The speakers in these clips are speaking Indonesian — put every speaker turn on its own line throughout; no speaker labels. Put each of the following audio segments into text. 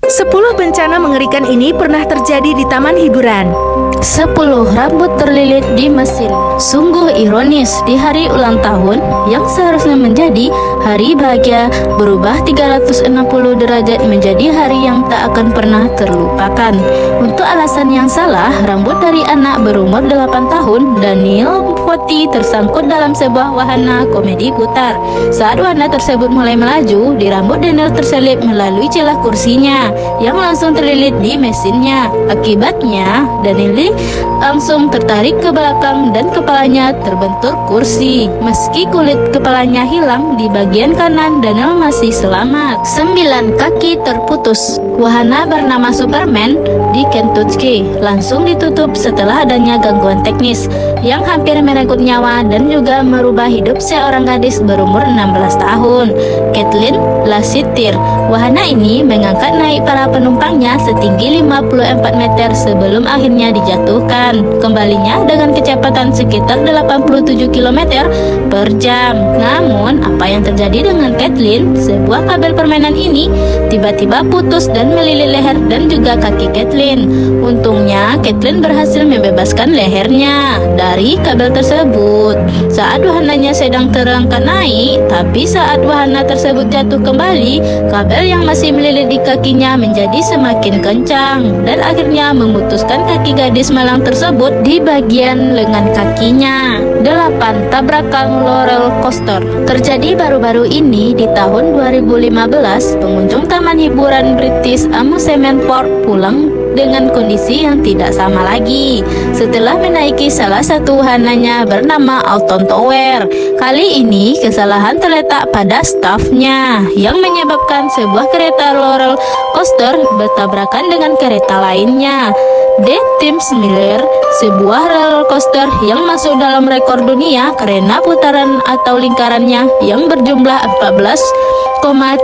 Sepuluh bencana mengerikan ini pernah terjadi di taman hiburan.
10 rambut terlilit di mesin. Sungguh ironis, di hari ulang tahun yang seharusnya menjadi hari bahagia berubah 360 derajat menjadi hari yang tak akan pernah terlupakan. Untuk alasan yang salah, rambut dari anak berumur 8 tahun, Daniel Poti, tersangkut dalam sebuah wahana komedi putar. Saat wahana tersebut mulai melaju, di rambut Daniel terselip melalui celah kursinya yang langsung terlilit di mesinnya. Akibatnya, Daniel langsung tertarik ke belakang dan kepalanya terbentur kursi. Meski kulit kepalanya hilang di bagian kanan, Daniel masih selamat. 9 kaki terputus. Wahana bernama Superman di Kentucky langsung ditutup setelah adanya gangguan teknis yang hampir merenggut nyawa dan juga merubah hidup seorang gadis berumur 16 tahun, Kathleen Lasitir. Wahana ini mengangkat naik para penumpangnya setinggi 54 meter sebelum akhirnya dijatuhkan kembalinya dengan kecepatan sekitar 87 km per jam. Namun, apa yang terjadi dengan Kathleen? Sebuah kabel permainan ini tiba-tiba putus dan melilit leher dan juga kaki Kathleen. Untungnya, Kathleen berhasil membebaskan lehernya dari kabel tersebut saat wahananya sedang terangkat naik. Tapi saat wahana tersebut jatuh kembali, kabel yang masih melilit di kakinya menjadi semakin kencang dan akhirnya memutuskan kaki gadis malang tersebut di bagian lengan kakinya. 8. Tabrakan roller coaster. Terjadi baru-baru ini di tahun 2015. Pengunjung taman hiburan British Amusement Park pulang dengan kondisi yang tidak sama lagi setelah menaiki salah satu wahananya bernama Alton Tower. Kali ini kesalahan terletak pada stafnya yang menyebabkan sebuah kereta roller coaster bertabrakan dengan kereta lainnya. The Thames Miller, sebuah roller coaster yang masuk dalam rekor dunia karena putaran atau lingkarannya yang berjumlah 14,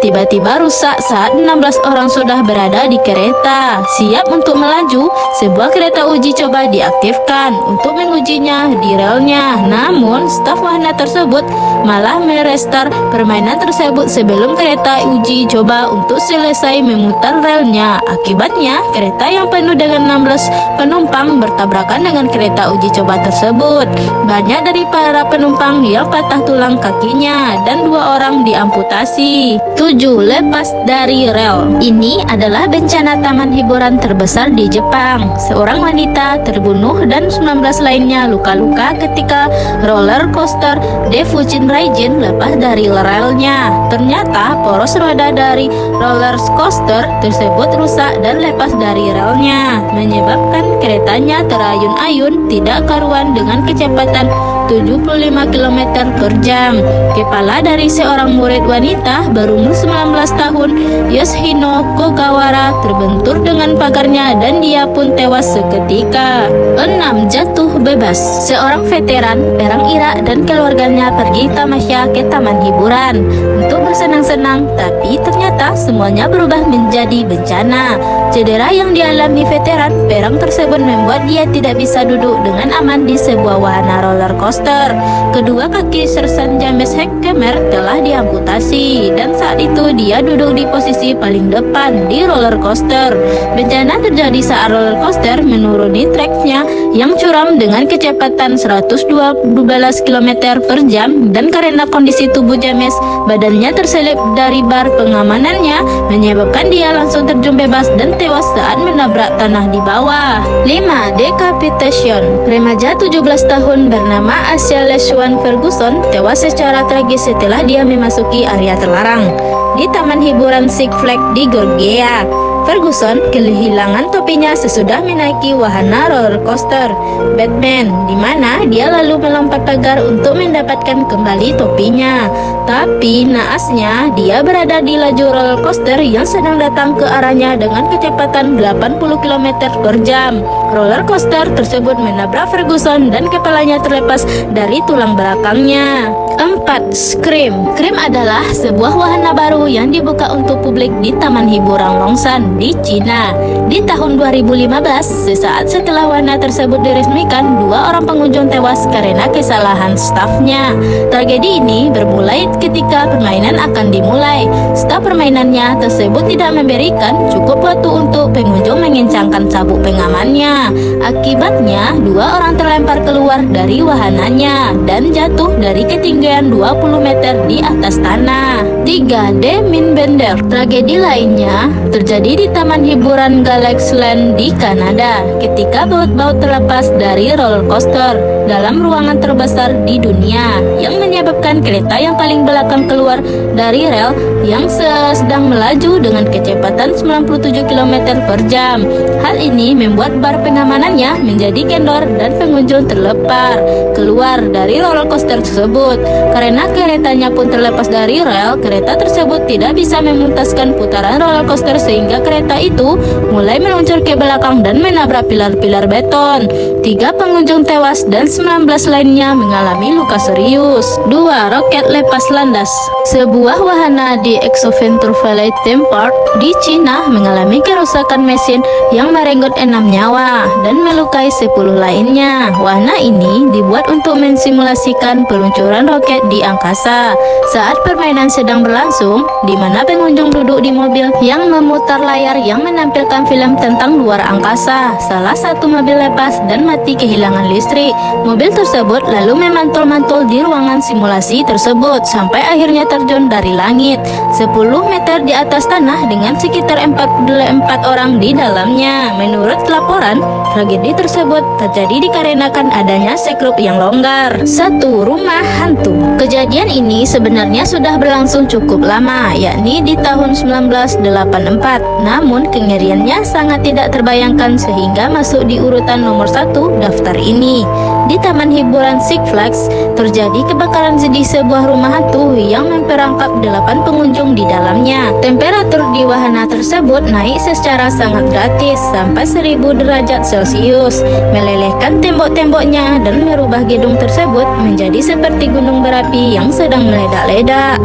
tiba-tiba rusak saat 16 orang sudah berada di kereta siap untuk melaju. Sebuah kereta uji coba diaktifkan untuk mengujinya di relnya, namun staf wahana tersebut malah merestart permainan tersebut sebelum kereta uji coba untuk selesai memutar relnya. Akibatnya kereta yang penuh dengan 16 penumpang bertabrakan dengan kereta uji coba tersebut. Banyak dari para penumpang yang patah tulang kakinya dan 2 orang diamputasi. 7. Lepas dari rel. Ini adalah bencana taman hiburan terbesar di Jepang. Seorang wanita terbunuh dan 19 lainnya luka-luka ketika roller coaster The Fujin Raijin lepas dari relnya. Ternyata poros roda dari roller coaster tersebut rusak dan lepas dari relnya, menyebabkan keretanya terayun-ayun tidak karuan dengan kecepatan 75 km per jam. Kepala dari seorang murid wanita berumur 19 tahun, Yoshino Kogawara, terbentur dengan pagarnya dan dia pun tewas seketika. 6. Jatuh bebas. Seorang veteran perang Irak dan keluarganya pergi tamasya ke taman hiburan untuk bersenang-senang, tapi ternyata semuanya berubah menjadi bencana. Cedera yang dialami veteran perang tersebut membuat dia tidak bisa duduk dengan aman di sebuah wahana roller coaster. Kedua kaki Sersan James Heckmer telah diamputasi dan saat itu dia duduk di posisi paling depan di roller coaster. Bencana terjadi saat roller coaster menuruni treknya yang curam dengan kecepatan 112 km per jam, dan karena kondisi tubuh James, badannya terselip dari bar pengamanannya, menyebabkan dia langsung terjun bebas dan tewas saat menabrak tanah di bawah. 5. Decapitation. Remaja 17 tahun bernama Asya Leswan Ferguson tewas secara tragis setelah dia memasuki area terlarang di taman hiburan Six Flags di Georgia. Ferguson kehilangan topinya sesudah menaiki wahana roller coaster Batman, di mana dia lalu melompat pagar untuk mendapatkan kembali topinya. Tapi naasnya dia berada di laju roller coaster yang sedang datang ke arahnya dengan kecepatan 80 km per jam. Roller coaster tersebut menabrak Ferguson dan kepalanya terlepas dari tulang belakangnya. 4. Scream. Scream adalah sebuah wahana baru yang dibuka untuk publik di Taman Hiburan Longsan di Cina. Di tahun 2015, sesaat setelah wahana tersebut diresmikan, 2 orang pengunjung tewas karena kesalahan stafnya. Tragedi ini bermulai ketika permainan akan dimulai. Staf permainannya tersebut tidak memberikan cukup waktu untuk pengunjung mengencangkan sabuk pengamannya. Akibatnya, 2 orang terlempar keluar dari wahananya dan jatuh dari ketinggian 20 meter di atas tanah. 3. The Mindbender. Tragedi lainnya terjadi di Taman Hiburan Galaxyland di Kanada ketika baut-baut terlepas dari roller coaster dalam ruangan terbesar di dunia yang menyebabkan kereta yang paling belakang keluar dari rel yang sedang melaju dengan kecepatan 97 km per jam. Hal ini membuat bar pengamanannya menjadi kendor dan pengunjung terlepar keluar dari roller coaster tersebut. Karena keretanya pun terlepas dari rel, kereta tersebut tidak bisa memuntaskan putaran roller coaster sehingga kereta itu mulai meluncur ke belakang dan menabrak pilar-pilar beton. 3 pengunjung tewas dan 19 lainnya mengalami luka serius. 2. Roket lepas landas. Sebuah wahana di Exoventure Valley Theme Park di Cina mengalami kerusakan mesin yang merenggut 6 nyawa dan melukai 10 lainnya. Wahana ini dibuat untuk mensimulasikan peluncuran roket di angkasa. Saat permainan sedang berlangsung, di mana pengunjung duduk di mobil yang memutar layar yang menampilkan film tentang luar angkasa, salah satu mobil lepas dan mati kehilangan listrik. Mobil tersebut lalu memantul-mantul di ruangan simulasi tersebut sampai akhirnya terjun dari langit 10 meter di atas tanah dengan sekitar 44 orang di dalamnya. Menurut laporan, tragedi tersebut terjadi dikarenakan adanya sekrup yang longgar. 1. Rumah hantu. Kejadian ini sebenarnya sudah berlangsung cukup lama, yakni di tahun 1984. Namun kengeriannya sangat tidak terbayangkan sehingga masuk di urutan nomor 1 daftar ini. Di Taman Hiburan Six Flags terjadi kebakaran di sebuah rumah hantu yang memperangkap 8 pengunjung di dalamnya. Temperatur di wahana tersebut naik secara sangat gratis sampai 1000 derajat Celcius, melelehkan tembok-temboknya dan merubah gedung tersebut menjadi seperti gunung berapi yang sedang meledak-ledak.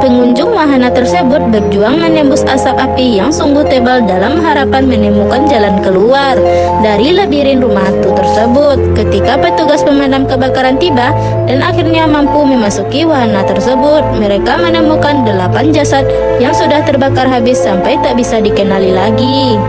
Pengunjung wahana tersebut berjuang menembus asap api yang sungguh tebal dalam harapan menemukan jalan keluar dari labirin rumah hantu tersebut. Ketika petugas pemadam kebakaran tiba dan akhirnya mampu memasuki wahana tersebut, mereka menemukan 8 jasad yang sudah terbakar habis sampai tak bisa dikenali lagi.